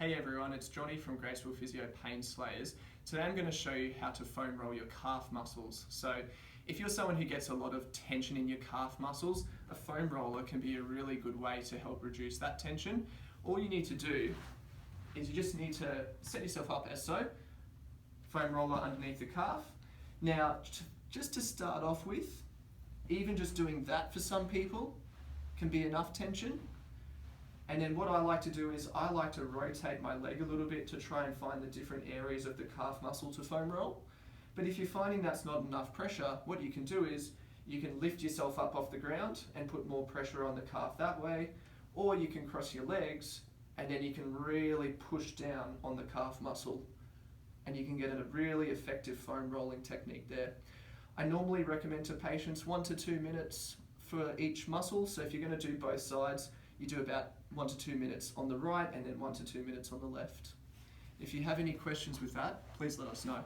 Hey everyone, it's Joni from Graceful Physio Pain Slayers. Today I'm going to show you how to foam roll your calf muscles. So if you're someone who gets a lot of tension in your calf muscles, a foam roller can be a really good way to help reduce that tension. All you need to do is you just need to set yourself up as so, foam roller underneath the calf. Now, just to start off with, even just doing that for some people can be enough tension. And then what I like to do is I like to rotate my leg a little bit to try and find the different areas of the calf muscle to foam roll. But if you're finding that's not enough pressure, what you can do is you can lift yourself up off the ground and put more pressure on the calf that way, or you can cross your legs and then you can really push down on the calf muscle and you can get a really effective foam rolling technique there. I normally recommend to patients 1 to 2 minutes for each muscle. So if you're going to do both sides, you do about 1 to 2 minutes on the right and then 1 to 2 minutes on the left. If you have any questions with that, please let us know.